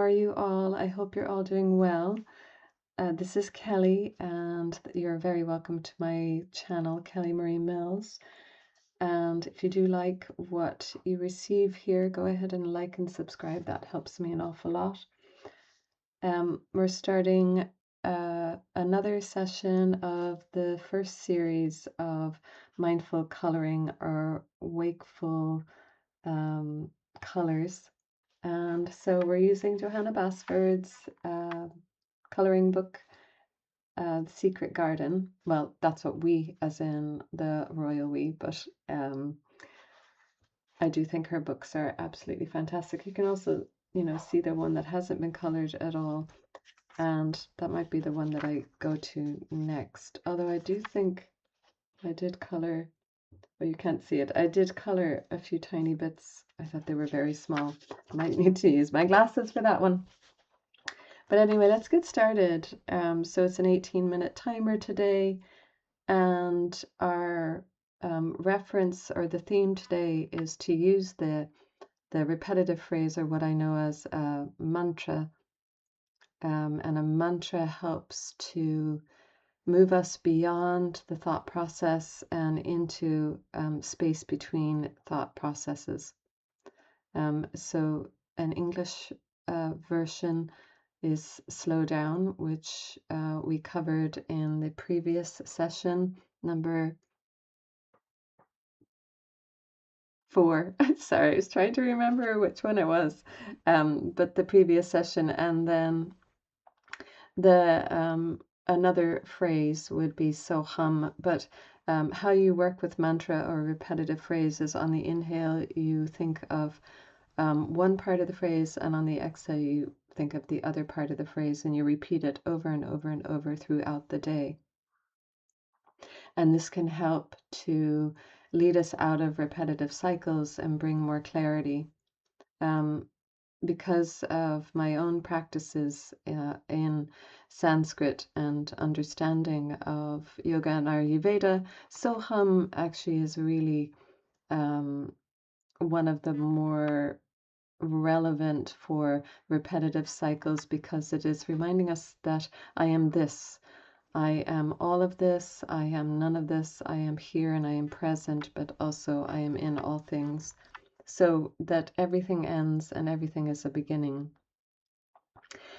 are you all? I hope you're all doing well. This is Kelly, and you're very welcome to my channel, Kelly Marie Mills. And if you do like what you receive here, go ahead and like and subscribe. That helps me an awful lot. We're starting another session of the first series of mindful coloring or wakeful colors. And so we're using Johanna Basford's coloring book, The Secret Garden. Well, that's what we, as in the royal we, but I do think her books are absolutely fantastic. You can also, see the one that hasn't been colored at all, and that might be the one that I go to next. Although I do think I did color, well, you can't see it. I did color a few tiny bits. I thought they were very small. I might need to use my glasses for that one. But anyway, let's get started. So it's an 18-minute timer today, and our reference or the theme today is to use the repetitive phrase, or what I know as a mantra. And a mantra helps to move us beyond the thought process and into space between thought processes. So an English version is slow down, which we covered in the previous session, number 4. Sorry, I was trying to remember which one it was, but the previous session. And then the another phrase would be so hum, but how you work with mantra or repetitive phrases, on the inhale you think of one part of the phrase, and on the exhale you think of the other part of the phrase, and you repeat it over and over and over throughout the day. And this can help to lead us out of repetitive cycles and bring more clarity. Because of my own practices in Sanskrit and understanding of yoga and Ayurveda, Soham actually is really one of the more relevant for repetitive cycles, because it is reminding us that I am this, I am all of this, I am none of this, I am here and I am present, but also I am in all things, so that everything ends and everything is a beginning.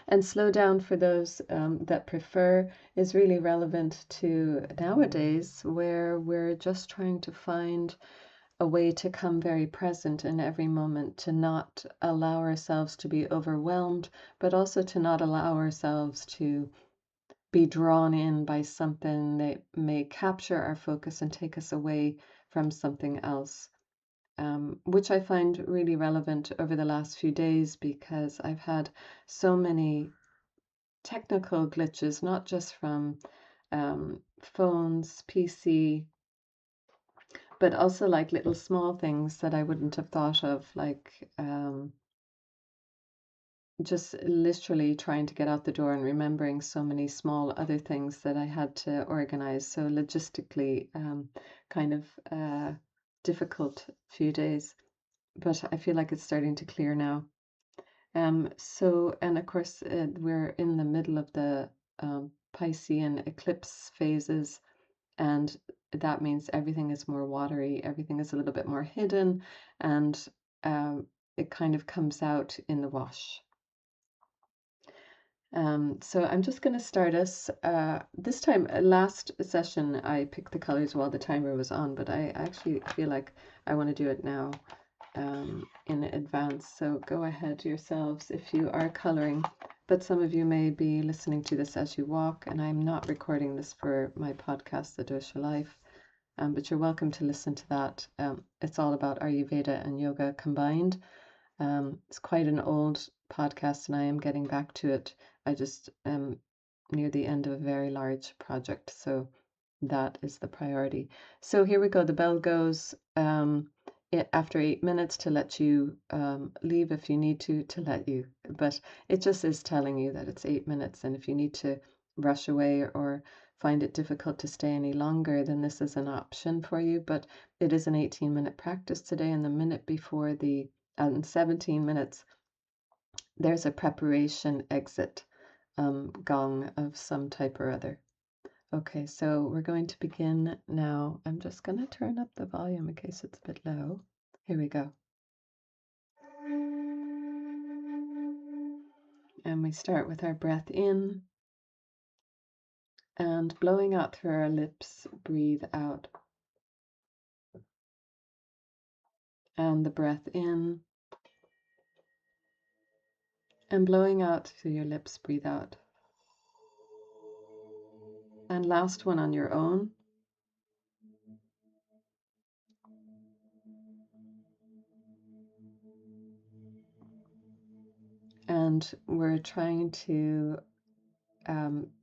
And slow down, for those that prefer, is really relevant to nowadays, where we're just trying to find a way to come very present in every moment, to not allow ourselves to be overwhelmed, but also to not allow ourselves to be drawn in by something that may capture our focus and take us away from something else, which I find really relevant over the last few days, because I've had so many technical glitches, not just from phones, PC, but also like little small things that I wouldn't have thought of, like just literally trying to get out the door and remembering so many small other things that I had to organize. So logistically, kind of difficult few days, but I feel like it's starting to clear now. So, and of course, we're in the middle of the Piscean eclipse phases, and that means everything is more watery, everything is a little bit more hidden, and it kind of comes out in the wash. So I'm just going to start us. This time, last session, I picked the colors while the timer was on, but I actually feel like I want to do it now in advance. So go ahead yourselves if you are coloring, but some of you may be listening to this as you walk, and I'm not recording this for my podcast, The Dosha Life, but you're welcome to listen to that. It's all about Ayurveda and yoga combined. It's quite an old podcast, and I am getting back to it. I just am near the end of a very large project, so that is the priority. So here we go. The bell goes after 8 minutes to let you leave if you need to let you. But it just is telling you that it's 8 minutes, and if you need to rush away or find it difficult to stay any longer, then this is an option for you. But it is an 18-minute practice today, and the minute before the 17 minutes there's a preparation exit gong of some type or other. Okay, so we're going to begin now. I'm just going to turn up the volume in case it's a bit low. Here we go. And we start with our breath in and blowing out through our lips, breathe out. And the breath in and blowing out through your lips, breathe out. And last one on your own. And we're trying to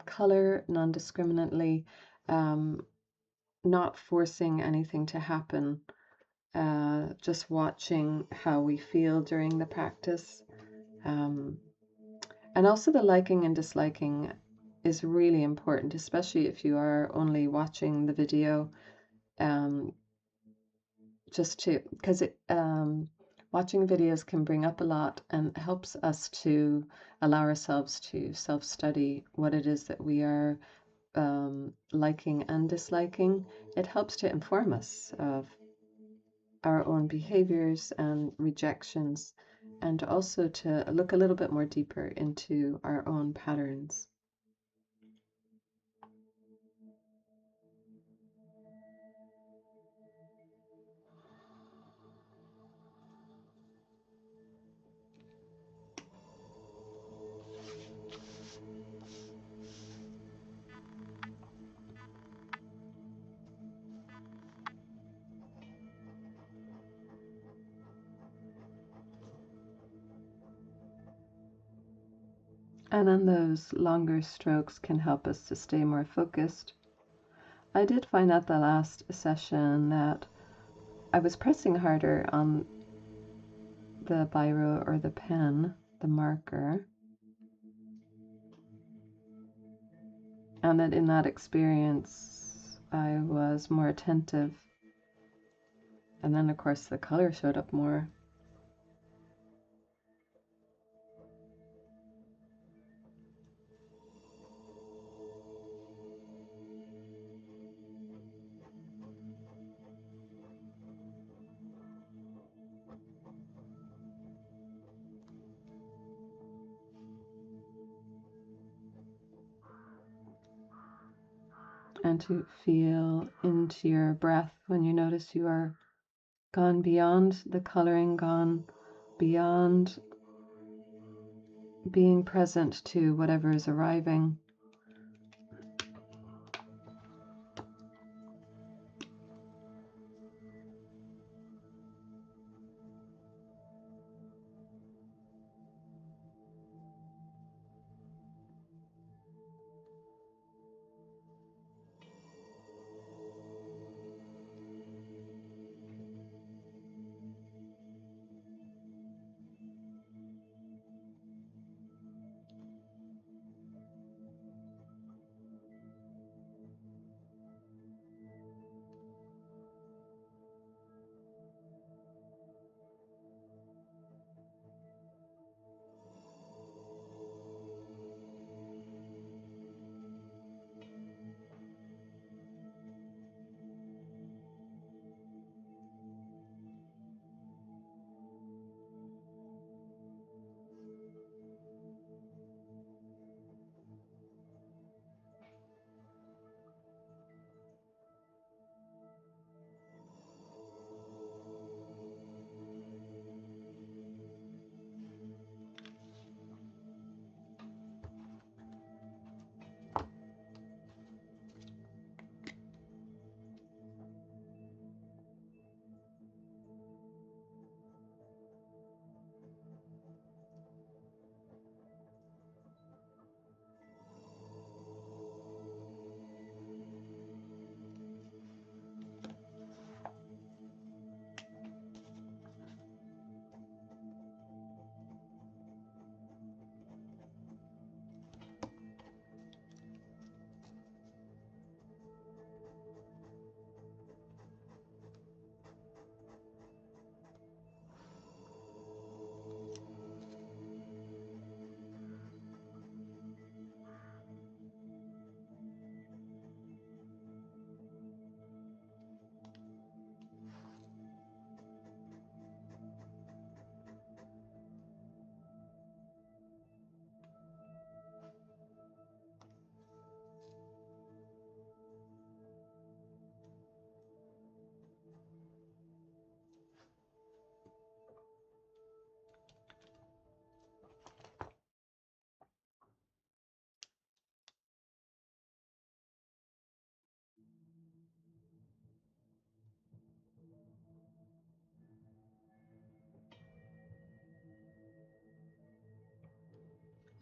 color non-discriminately, not forcing anything to happen, just watching how we feel during the practice. And also the liking and disliking is really important, especially if you are only watching the video, just to, because watching videos can bring up a lot and helps us to allow ourselves to self-study what it is that we are liking and disliking. It helps to inform us of our own behaviors and rejections, and also to look a little bit more deeper into our own patterns. And then those longer strokes can help us to stay more focused. I did find at the last session that I was pressing harder on the biro or the pen, the marker, and that in that experience I was more attentive. And then, of course, the color showed up more. And to feel into your breath when you notice you are gone beyond the coloring, gone beyond being present to whatever is arriving.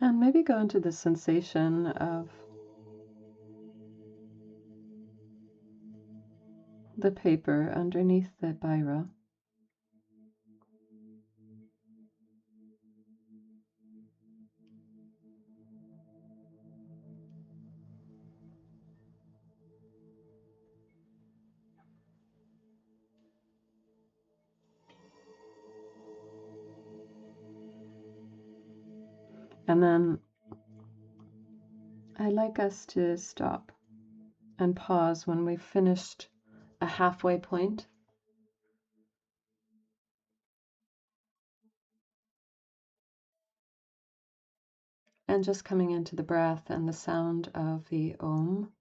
And maybe go into the sensation of the paper underneath the biro. And then I'd like us to stop and pause when we've finished a halfway point. And just coming into the breath and the sound of the Om.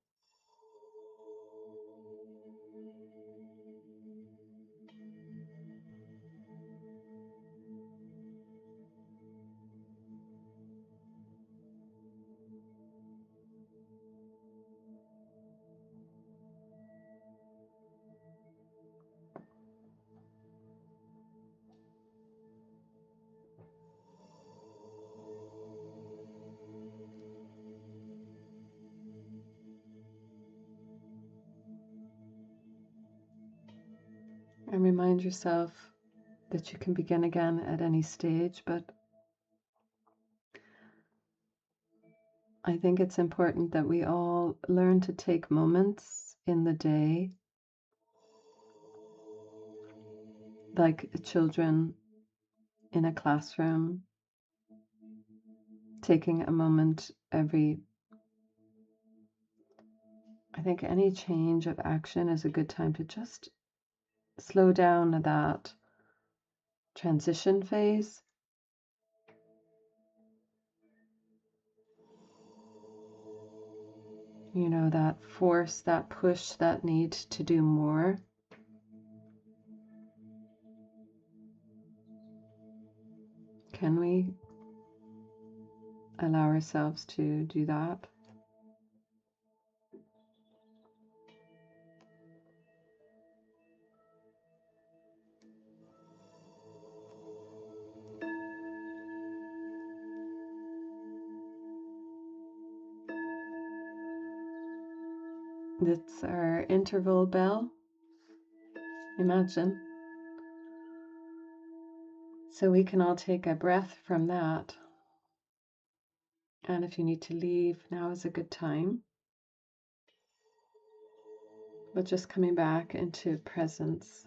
And remind yourself that you can begin again at any stage, but I think it's important that we all learn to take moments in the day, like children in a classroom, taking a moment I think any change of action is a good time to just slow down that transition phase. That force, that push, that need to do more. Can we allow ourselves to do that? It's our interval bell. Imagine. So we can all take a breath from that. And if you need to leave, now is a good time. But just coming back into presence.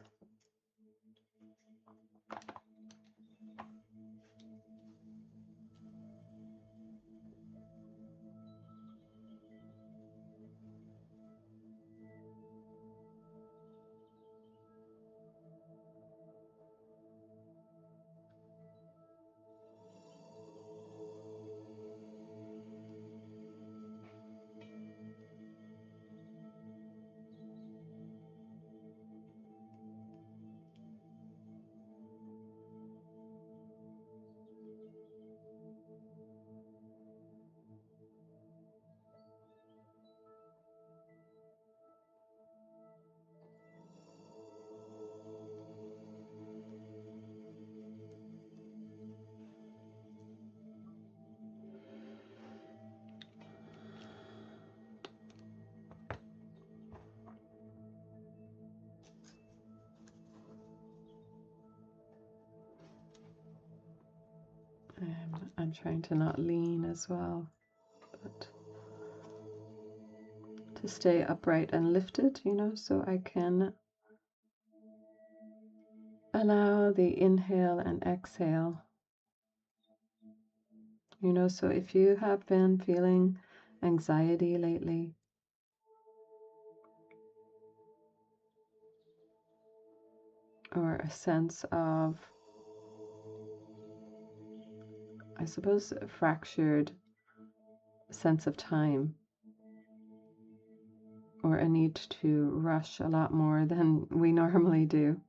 I'm trying to not lean as well, but to stay upright and lifted, so I can allow the inhale and exhale. So if you have been feeling anxiety lately, or a sense of, I suppose, a fractured sense of time, or a need to rush a lot more than we normally do.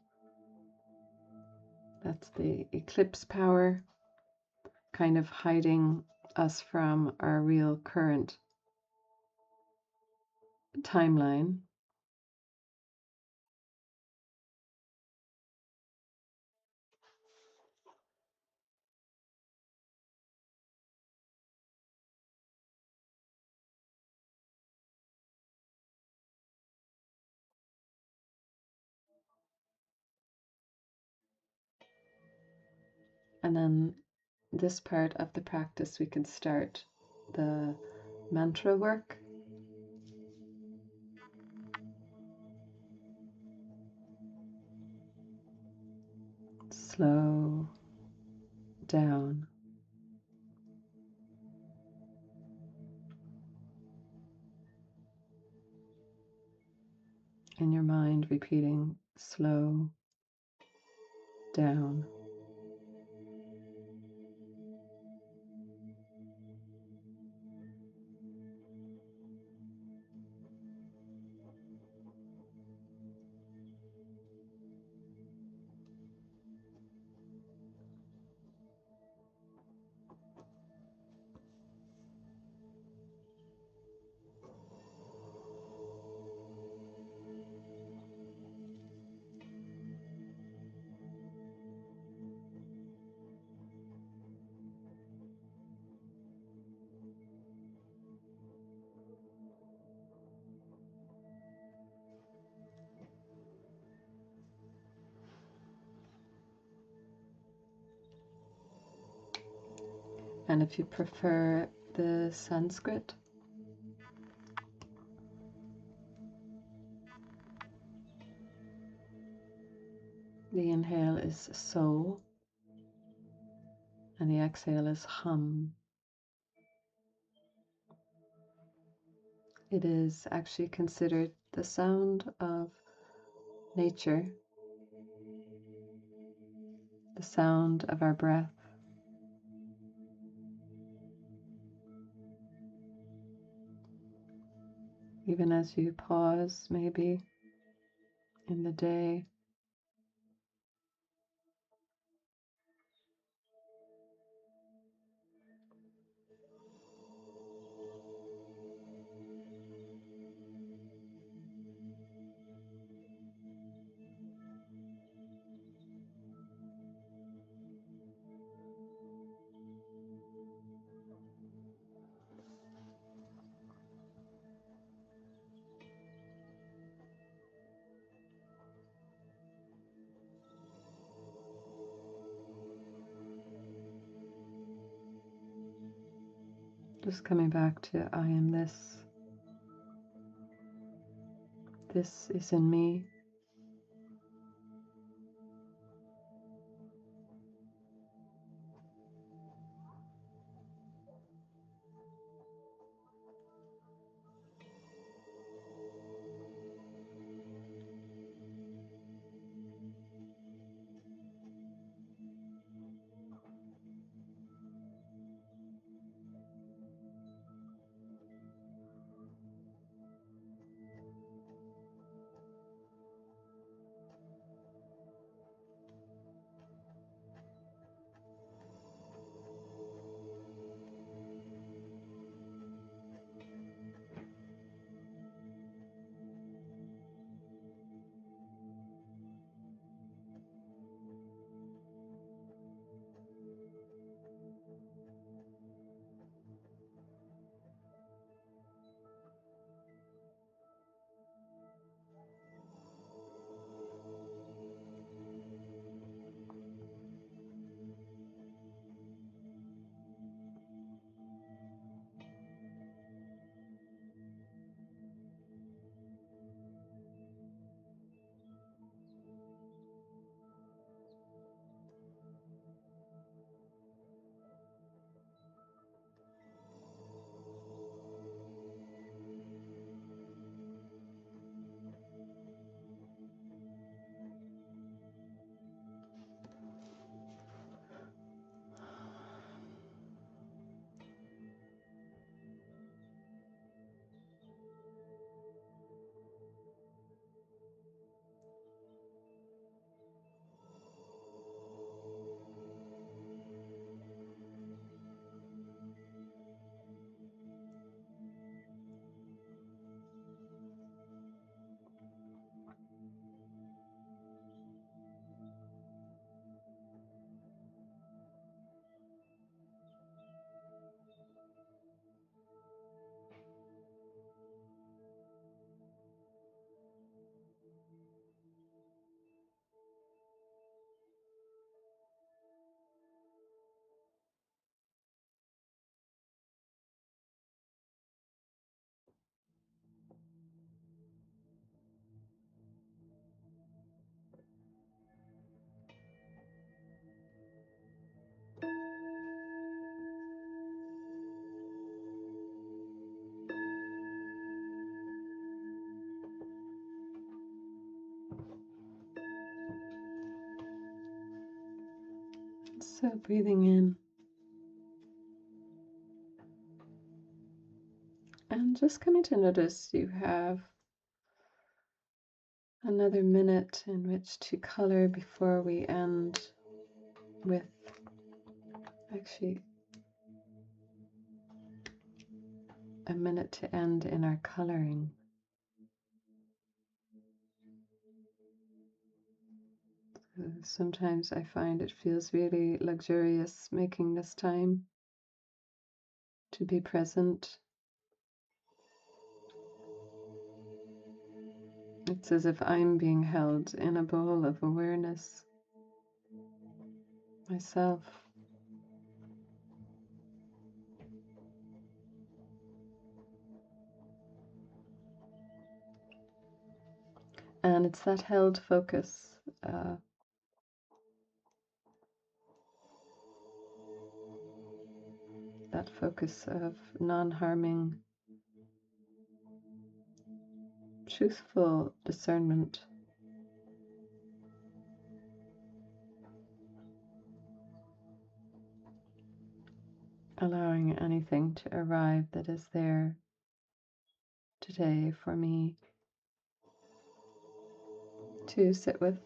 That's the eclipse power kind of hiding us from our real current timeline. And then this part of the practice, we can start the mantra work. Slow down. In your mind, repeating slow down. And if you prefer the Sanskrit, the inhale is so, and the exhale is hum. It is actually considered the sound of nature, the sound of our breath. Even as you pause, maybe in the day, just coming back to I am this. This is in me. So breathing in and just coming to notice you have another minute in which to color before we end with actually a minute to end in our coloring. Sometimes I find it feels really luxurious making this time to be present. It's as if I'm being held in a bowl of awareness myself. And it's that held focus, that focus of non-harming, truthful discernment. Allowing anything to arrive that is there today for me to sit with.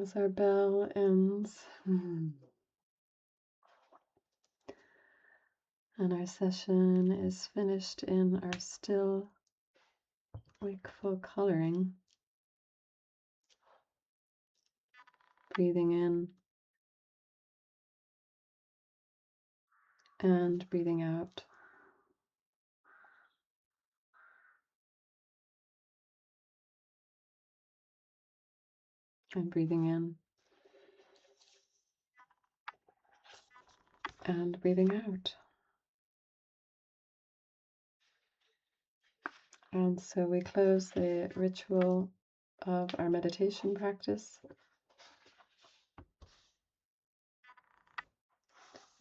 As our bell ends and our session is finished in our still wakeful coloring, breathing in and breathing out. And breathing in and breathing out. And so we close the ritual of our meditation practice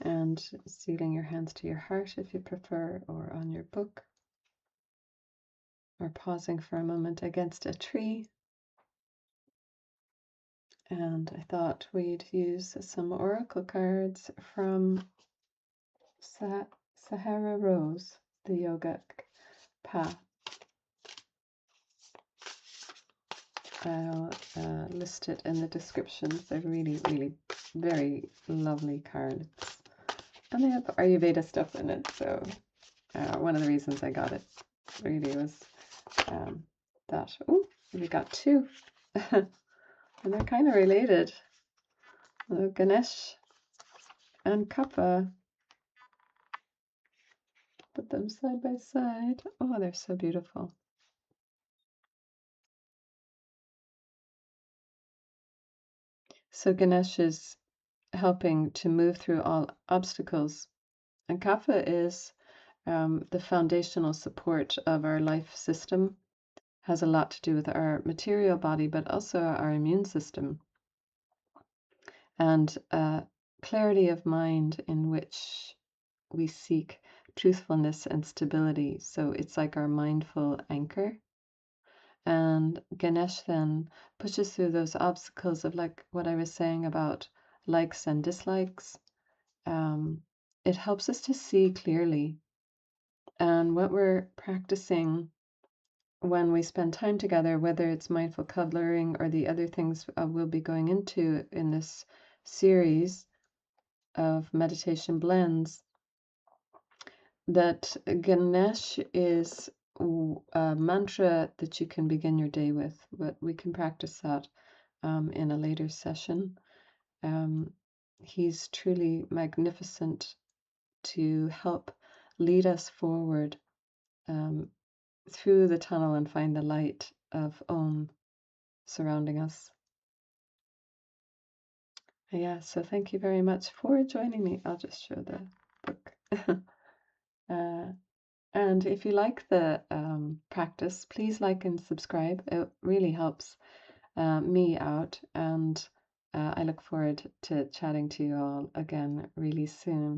and sealing your hands to your heart if you prefer, or on your book, or pausing for a moment against a tree. And I thought we'd use some oracle cards from Sahara Rose, the yogic path. I'll list it in the descriptions. They're really, really very lovely cards. And they have Ayurveda stuff in it, so one of the reasons I got it really was that. Oh, we got two. And they're kind of related. Ganesh and Kappa. Put them side by side. Oh, they're so beautiful. So Ganesh is helping to move through all obstacles, and Kapha is the foundational support of our life system. Has a lot to do with our material body, but also our immune system, and clarity of mind in which we seek truthfulness and stability. So it's like our mindful anchor. And Ganesh then pushes through those obstacles of, like what I was saying about likes and dislikes. It helps us to see clearly. And what we're practicing when we spend time together, whether it's mindful coloring or the other things we'll be going into in this series of meditation blends, that Ganesh is a mantra that you can begin your day with, but we can practice that in a later session. He's truly magnificent to help lead us forward through the tunnel and find the light of Om surrounding us. Yeah, so thank you very much for joining me. I'll just show the book. And if you like the practice, please like and subscribe. It really helps me out. And I look forward to chatting to you all again really soon.